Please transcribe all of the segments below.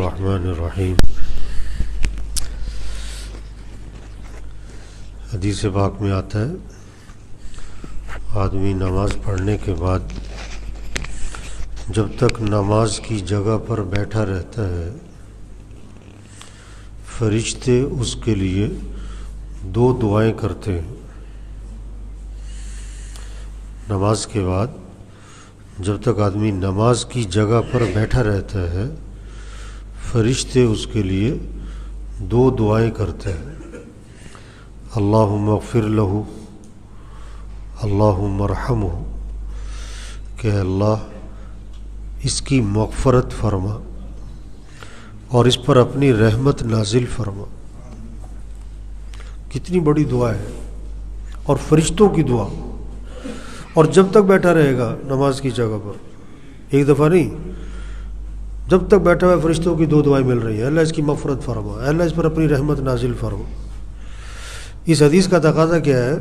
الرحمن الرحیم۔ حدیث پاک میں آتا ہے آدمی نماز پڑھنے کے بعد جب تک نماز کی جگہ پر بیٹھا رہتا ہے فرشتے اس کے لیے 2 دعائیں کرتے ہیں۔ نماز کے بعد جب تک آدمی نماز کی جگہ پر بیٹھا رہتا ہے فرشتے اس کے لیے 2 دعائیں کرتے ہیں۔ اللہم اغفر لہ، اللہم ارحمہ، کہ اللہ اس کی مغفرت فرما اور اس پر اپنی رحمت نازل فرما۔ کتنی بڑی دعا ہے، اور فرشتوں کی دعا، اور جب تک بیٹھا رہے گا نماز کی جگہ پر، ایک دفعہ نہیں، جب تک بیٹھا ہوا فرشتوں کی 2 دعائیں مل رہی ہیں۔ اللہ اس کی مغفرت فرما، اللہ اس پر اپنی رحمت نازل فرما۔ اس حدیث کا تقاضا کیا ہے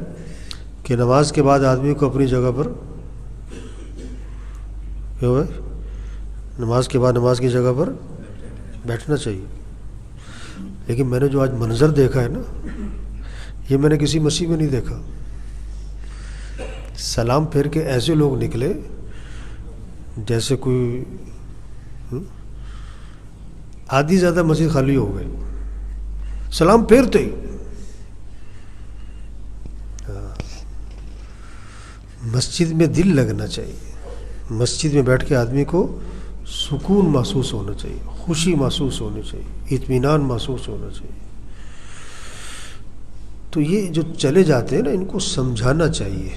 کہ نماز کے بعد آدمی کو اپنی جگہ پر نماز کے بعد نماز کی جگہ پر بیٹھنا چاہیے۔ لیکن میں نے جو آج منظر دیکھا ہے نا، یہ میں نے کسی مسیح میں نہیں دیکھا۔ سلام پھیر کے ایسے لوگ نکلے جیسے کوئی آدھی زیادہ مسجد خالی ہو گئی، سلام پھیرتے ہی۔ مسجد میں دل لگنا چاہیے، مسجد میں بیٹھ کے آدمی کو سکون محسوس ہونا چاہیے، خوشی محسوس ہونی چاہیے، اطمینان محسوس ہونا چاہیے۔ تو یہ جو چلے جاتے ہیں نا، ان کو سمجھانا چاہیے،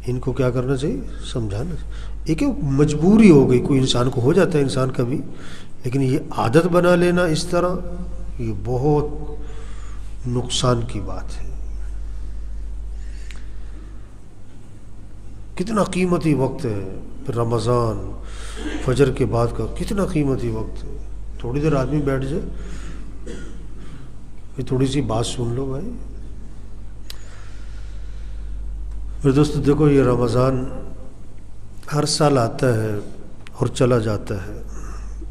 ان کو کیا کرنا چاہیے؟ سمجھانا چاہیے۔ ایک مجبوری ہو گئی، کوئی انسان کو ہو جاتا ہے انسان کبھی، لیکن یہ عادت بنا لینا اس طرح، یہ بہت نقصان کی بات ہے۔ کتنا قیمتی وقت ہے رمضان، فجر کے بعد کا کتنا قیمتی وقت ہے۔ تھوڑی دیر آدمی بیٹھ جائے، تھوڑی سی بات سن لو بھائی۔ میرے دوست دیکھو، یہ رمضان ہر سال آتا ہے اور چلا جاتا ہے،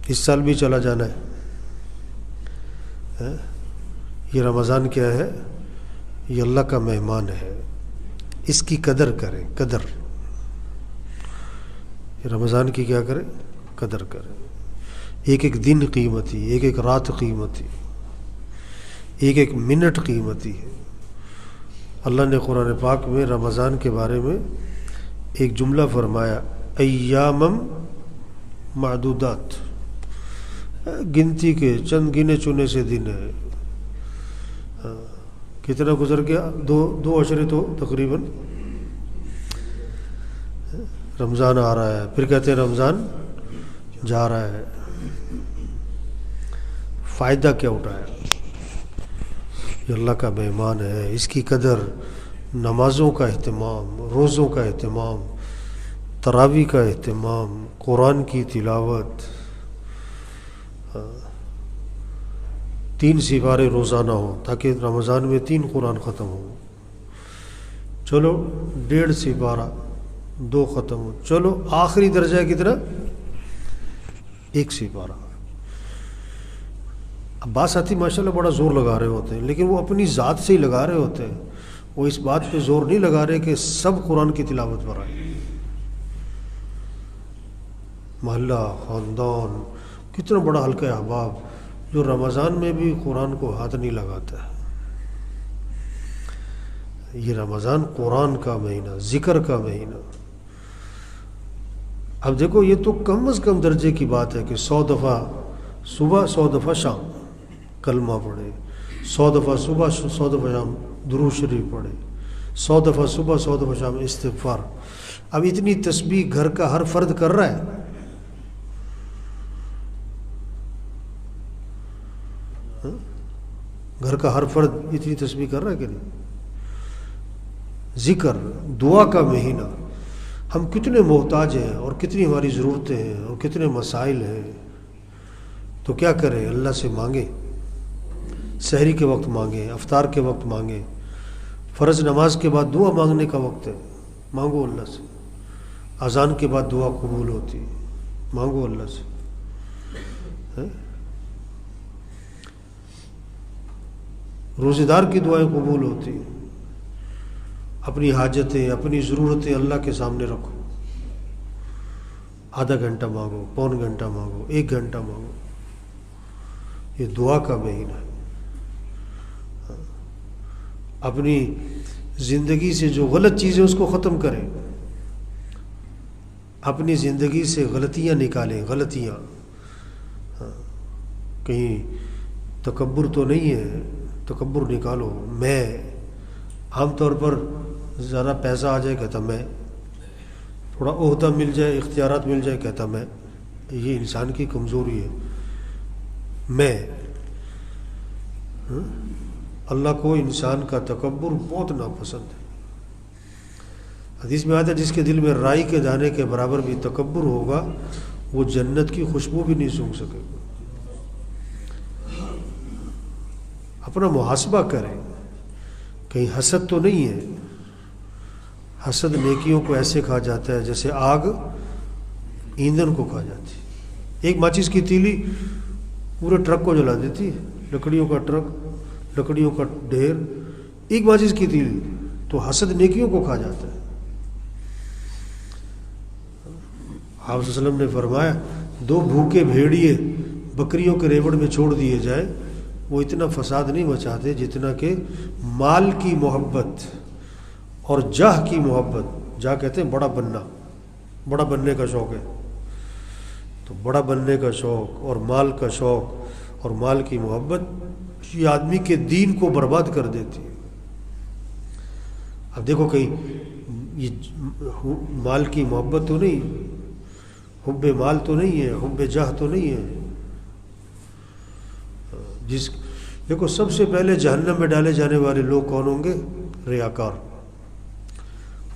اس سال بھی چلا جانا ہے۔ یہ رمضان کیا ہے؟ یہ اللہ کا مہمان ہے، اس کی قدر کریں، قدر۔ رمضان کی کیا کریں؟ قدر کریں۔ ایک ایک دن قیمتی، ایک ایک رات قیمتی، ایک ایک منٹ قیمتی ہے۔ اللہ نے قرآن پاک میں رمضان کے بارے میں ایک جملہ فرمایا، ایامم معدودات، گنتی کے چند گنے چنے سے دن ہے۔ کتنا گزر گیا؟ 2 عشرے تو تقریباً رمضان آ رہا ہے، پھر کہتے ہیں رمضان جا رہا ہے۔ فائدہ کیا اٹھایا؟ یہ اللہ کا مہمان ہے، اس کی قدر، نمازوں کا اہتمام، روزوں کا اہتمام، تراویح کا اہتمام، قرآن کی تلاوت، 3 سپارے روزانہ ہوں تاکہ رمضان میں 3 قرآن ختم ہوں۔ چلو 1.5 سپارہ، 2 ختم ہو، چلو آخری درجہ کتنا؟ 1 سپارہ۔ اب بات ساتھی ماشاءاللہ بڑا زور لگا رہے ہوتے ہیں، لیکن وہ اپنی ذات سے ہی لگا رہے ہوتے ہیں، وہ اس بات پہ زور نہیں لگا رہے کہ سب قرآن کی تلاوت پر آئے۔ محلہ، خاندان، کتنا بڑا حلقہ احباب جو رمضان میں بھی قرآن کو ہاتھ نہیں لگاتا ہے۔ یہ رمضان قرآن کا مہینہ، ذکر کا مہینہ۔ اب دیکھو، یہ تو کم از کم درجے کی بات ہے کہ 100 دفعہ صبح، 100 دفعہ شام کلمہ پڑھے، 100 دفعہ صبح، 100 دفعہ شام درود شریف پڑھے، 100 دفعہ صبح، 100 دفعہ شام استغفار۔ اب اتنی تسبیح گھر کا ہر فرد کر رہا ہے؟ گھر کا ہر فرد اتنی تسبیح کر رہا ہے کہ نہیں؟ ذکر، دعا کا مہینہ۔ ہم کتنے محتاج ہیں، اور کتنی ہماری ضرورتیں ہیں، اور کتنے مسائل ہیں، تو کیا کریں؟ اللہ سے مانگیں، سحری کے وقت مانگیں، افطار کے وقت مانگیں، فرض نماز کے بعد دعا مانگنے کا وقت ہے، مانگو اللہ سے۔ اذان کے بعد دعا قبول ہوتی ہے، مانگو اللہ سے۔ روزے دار کی دعائیں قبول ہوتی ہیں. اپنی حاجتیں، اپنی ضرورتیں اللہ کے سامنے رکھو. آدھا گھنٹہ مانگو، پون گھنٹہ مانگو، 1 گھنٹہ مانگو. یہ دعا کا مہینہ ہے. اپنی زندگی سے جو غلط چیزیں اس کو ختم کریں. اپنی زندگی سے غلطیاں نکالیں. غلطیاں کہیں تکبر تو نہیں ہے، تکبر نکالو. میں عام طور پر ذرا پیسہ آ جائے کہتا میں، تھوڑا عہدہ مل جائے، اختیارات مل جائے کہتا میں. یہ انسان کی کمزوری ہے. میں اللہ کو انسان کا تکبر بہت ناپسند ہے. حدیث میں آتا ہے جس کے دل میں رائی کے دانے کے برابر بھی تکبر ہوگا وہ جنت کی خوشبو بھی نہیں سونگھ سکے گا. اپنا محاسبہ کریں. کہیں حسد تو نہیں ہے. حسد نیکیوں کو ایسے کھا جاتا ہے جیسے آگ ایندھن کو کھا جاتی ہے. ایک ماچس کی تیلی پورے ٹرک کو جلا دیتی ہے. لکڑیوں کا ٹرک، لکڑیوں کا ڈھیر، ایک ماچس کی تیلی. تو حسد نیکیوں کو کھا جاتا ہے. آپ صلی اللہ علیہ وسلم نے فرمایا 2 بھوکے بھیڑیے بکریوں کے ریوڑ میں چھوڑ دیے جائیں، وہ اتنا فساد نہیں مچاتے جتنا کہ مال کی محبت اور جاہ کی محبت. جاہ کہتے ہیں بڑا بننا، بڑا بننے کا شوق ہے. تو بڑا بننے کا شوق اور مال کا شوق اور مال کی محبت یہ آدمی کے دین کو برباد کر دیتی ہے. اب دیکھو کہیں یہ مال کی محبت تو نہیں، حب مال تو نہیں ہے، حب جاہ تو نہیں ہے. دیکھو سب سے پہلے جہنم میں ڈالے جانے والے لوگ کون ہوں گے؟ ریاکار.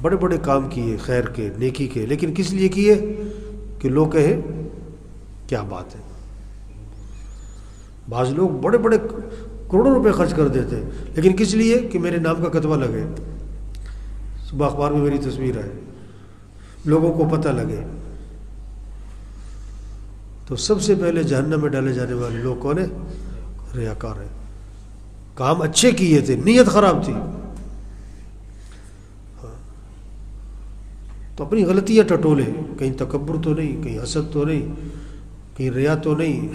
بڑے بڑے کام کیے خیر کے، نیکی کے، لیکن کس لیے کیے؟ کہ لوگ کہیں کیا بات ہے. بعض لوگ بڑے بڑے کروڑوں روپے خرچ کر دیتے لیکن کس لیے؟ کہ میرے نام کا کتبہ لگے، صبح اخبار میں میری تصویر آئے، لوگوں کو پتہ لگے. تو سب سے پہلے جہنم میں ڈالے جانے والے لوگ کون ہیں؟ ریاکار ہیں. کام اچھے کیے تھے، نیت خراب تھی. تو اپنی غلطیاں ٹٹولے. کہیں تکبر تو نہیں، کہیں حسد تو نہیں، کہیں ریا تو نہیں،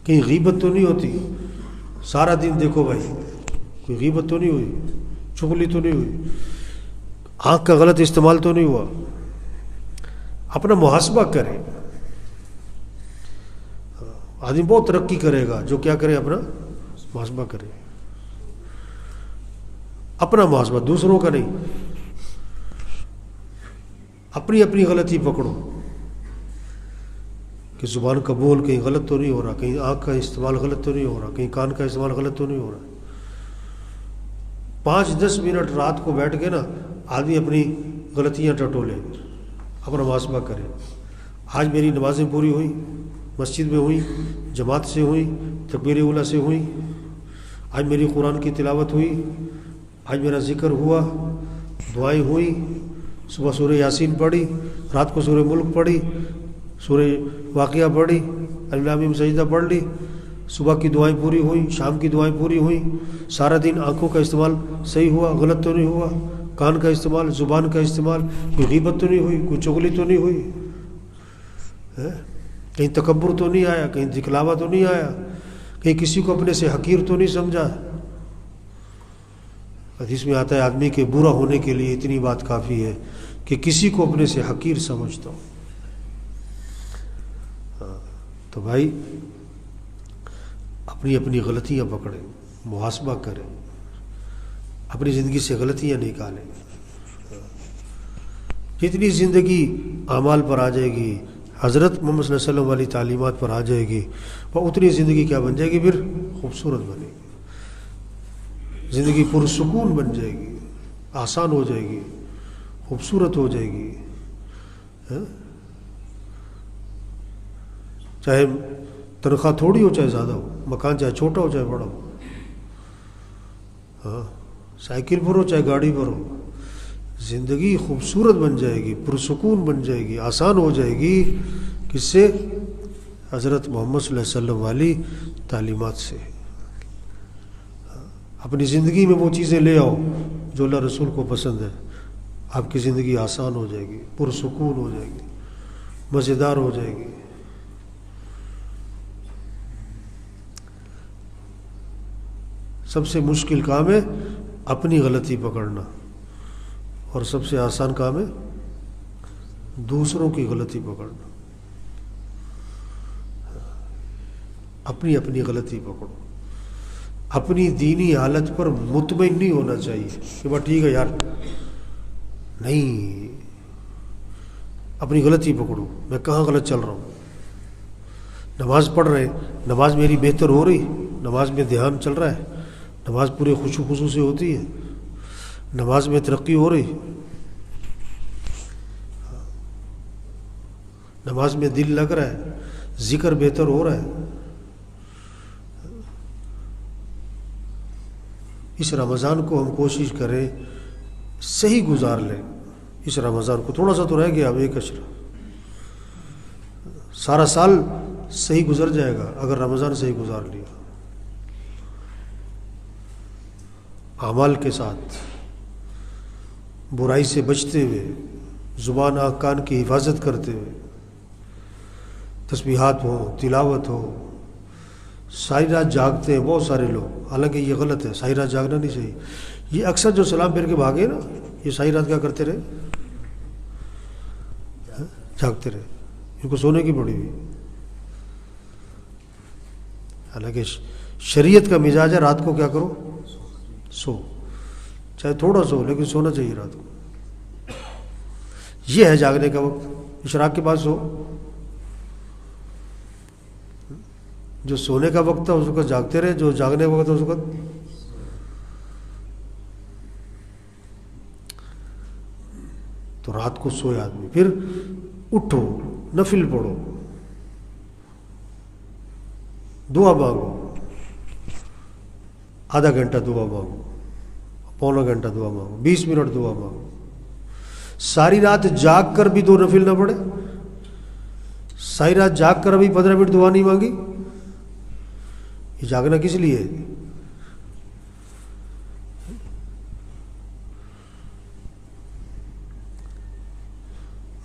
کہیں غیبت تو نہیں ہوتی. سارا دن دیکھو بھائی کوئی غیبت تو نہیں ہوئی، چغلی تو نہیں ہوئی، آنکھ کا غلط استعمال تو نہیں ہوا. اپنا محاسبہ کرے. آدمی بہت ترقی کرے گا جو کیا کرے؟ اپنا محاسبہ کرے. اپنا محاسبہ، دوسروں کا نہیں. اپنی اپنی غلطی پکڑو کہ زبان کا بول کہیں غلط تو نہیں ہو رہا، کہیں آنکھ کا استعمال غلط تو نہیں ہو رہا، کہیں کان کا استعمال غلط تو نہیں ہو رہا. 5-10 منٹ رات کو بیٹھ کے نا آدمی اپنی غلطیاں ٹٹولے، اپنا محاسبہ کرے. آج میری نمازیں پوری ہوئی، مسجد میں ہوئی، جماعت سے ہوئی، تکبیر اولیٰ سے ہوئی، آج میری قرآن کی تلاوت ہوئی، آج میرا ذکر ہوا، دعائیں ہوئی، صبح سورہ یاسین پڑھی، رات کو سورہ ملک پڑھی، سورہ واقعہ پڑھی، الف میم سجدہ پڑھ لی، صبح کی دعائیں پوری ہوئی، شام کی دعائیں پوری ہوئی. سارا دن آنکھوں کا استعمال صحیح ہوا، غلط تو نہیں ہوا، کان کا استعمال، زبان کا استعمال، کوئی غیبت تو نہیں ہوئی، کوئی چغلی تو نہیں ہوئی، کہیں تکبر تو نہیں آیا، کہیں دکھلاوا تو نہیں آیا، کہیں کسی کو اپنے سے حقیر تو نہیں سمجھا. حدیث میں آتا ہے آدمی کے برا ہونے کے لیے اتنی بات کافی ہے کہ کسی کو اپنے سے حقیر سمجھتا ہو. تو بھائی اپنی اپنی غلطیاں پکڑیں، محاسبہ کریں، اپنی زندگی سے غلطیاں نکالیں. جتنی زندگی اعمال پر آ جائے گی، حضرت محمد صلی اللہ علیہ وسلم والی تعلیمات پر آ جائے گی، وہ اتنی زندگی کیا بن جائے گی؟ پھر خوبصورت بنے گی. زندگی پرسکون بن جائے گی، آسان ہو جائے گی، خوبصورت ہو جائے گی. چاہے تنخواہ تھوڑی ہو چاہے زیادہ ہو، مکان چاہے چھوٹا ہو چاہے بڑا ہو، سائیکل پر ہو چاہے گاڑی پر ہو، زندگی خوبصورت بن جائے گی، پرسکون بن جائے گی، آسان ہو جائے گی. کس سے؟ حضرت محمد صلی اللہ علیہ وسلم والی تعلیمات سے ہے۔ اپنی زندگی میں وہ چیزیں لے آؤ جو اللہ رسول کو پسند ہے، آپ کی زندگی آسان ہو جائے گی، پرسکون ہو جائے گی، مزیدار ہو جائے گی۔ سب سے مشکل کام ہے اپنی غلطی پکڑنا، اور سب سے آسان کام ہے دوسروں کی غلطی پکڑنا۔ اپنی غلطی پکڑو۔ اپنی دینی حالت پر مطمئن نہیں ہونا چاہیے کہ بس ٹھیک ہے یار، نہیں، اپنی غلطی پکڑو، میں کہاں غلط چل رہا ہوں۔ نماز پڑھ رہے ہیں، نماز میری بہتر ہو رہی، نماز میں دھیان چل رہا ہے، نماز پورے خشوع خضوع سے ہوتی ہے، نماز میں ترقی ہو رہی، نماز میں دل لگ رہا ہے، ذکر بہتر ہو رہا ہے۔ اس رمضان کو ہم کوشش کریں صحیح گزار لیں۔ اس رمضان کو تھوڑا سا تو رہ گیا، اب ایک اشرا، سارا سال صحیح گزر جائے گا اگر رمضان صحیح گزار لیا، اعمال کے ساتھ، برائی سے بچتے ہوئے، زبان آنکھ کان کی حفاظت کرتے ہوئے، تسبیحات ہو، تلاوت ہو۔ ساری رات جاگتے ہیں بہت سارے لوگ، حالانکہ یہ غلط ہے، ساری رات جاگنا نہیں چاہیے۔ یہ اکثر جو سلام پھیر کے بھاگے نا، یہ ساری رات کیا کرتے رہے؟ جاگتے رہے، ان کو سونے کی پڑی ہوئی۔ حالانکہ شریعت کا مزاج ہے رات کو کیا کرو؟ سو، چاہے تھوڑا سو لیکن سونا چاہیے رات کو۔ یہ ہے جاگنے کا وقت، اشراق کے بعد سو۔ جو سونے کا وقت تھا اس وقت جاگتے رہے، جو جاگنے کا وقت تھا اس وقت تو رات کو سوئے آدمی، پھر اٹھو، نفل پڑھو، دعا مانگو، آدھا گھنٹہ دعا مانگو، پونا گھنٹہ دعا مانگو، 20 منٹ دعا مانگو۔ ساری رات جاگ کر بھی 2 نفل نہ پڑھے، ساری رات جاگ کر ابھی 15 منٹ دعا نہیں مانگی، یہ جاگنا کس لیے ہے؟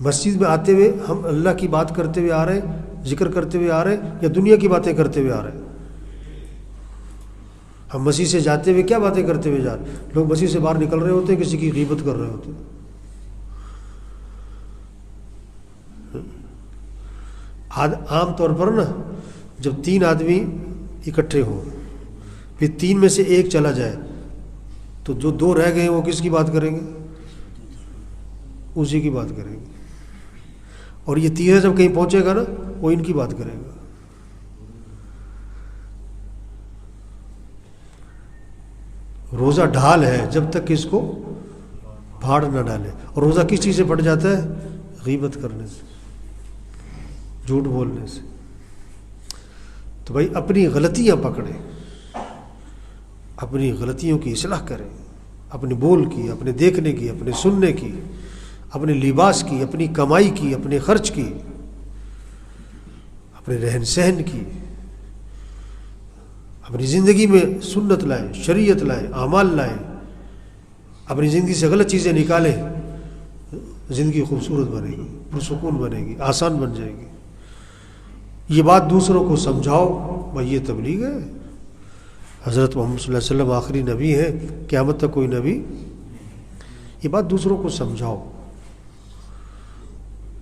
مسجد میں آتے ہوئے ہم اللہ کی بات کرتے ہوئے آ رہے ہیں، ذکر کرتے ہوئے آ رہے ہیں، یا دنیا کی باتیں کرتے ہوئے آ رہے ہیں؟ ہم مسجد سے جاتے ہوئے کیا باتیں کرتے ہوئے جا رہے ہیں؟ لوگ مسجد سے باہر نکل رہے ہوتے ہیں، کسی کی غیبت کر رہے ہوتے ہیں۔ عام طور پر نا، جب 3 آدمی اکٹھے ہوں، پھر 3 میں سے ایک چلا جائے تو جو 2 رہ گئے ہیں وہ کس کی بات کریں گے؟ اسی کی بات کریں گے۔ اور یہ 3 جب کہیں پہنچے گا نا، وہ ان کی بات کرے گا۔ روزہ ڈھال ہے جب تک اس کو پھاڑ نہ ڈالے۔ اور روزہ کس چیز سے پھٹ جاتا ہے؟ غیبت کرنے سے، جھوٹ بولنے سے۔ تو بھائی اپنی غلطیاں پکڑیں، اپنی غلطیوں کی اصلاح کریں، اپنے بول کی، اپنے دیکھنے کی، اپنے سننے کی، اپنے لباس کی، اپنی کمائی کی، اپنے خرچ کی، اپنے رہن سہن کی، اپنی زندگی میں سنت لائیں، شریعت لائیں، اعمال لائیں، اپنی زندگی سے غلط چیزیں نکالیں، زندگی خوبصورت بنے گی، پرسکون بنے گی، آسان بن جائے گی۔ یہ بات دوسروں کو سمجھاؤ، بھائی یہ تبلیغ ہے۔ حضرت محمد صلی اللہ علیہ وسلم آخری نبی ہے، قیامت تک کوئی نبی، یہ بات دوسروں کو سمجھاؤ۔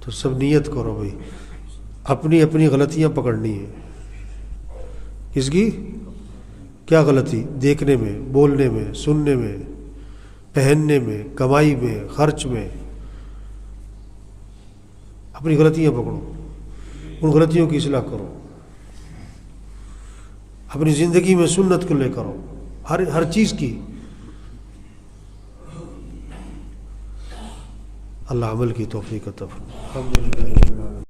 تو سب نیت کرو بھائی، اپنی غلطیاں پکڑنی ہے۔ کس کی؟ کیا غلطی؟ دیکھنے میں، بولنے میں، سننے میں، پہننے میں، کمائی میں، خرچ میں۔ اپنی غلطیاں پکڑو، ان غلطیوں کی اصلاح کرو، اپنی زندگی میں سنت کو لے کرو، ہر چیز کی۔ اللہ عمل کی توفیق عطا فرمائے۔ الحمدللہ۔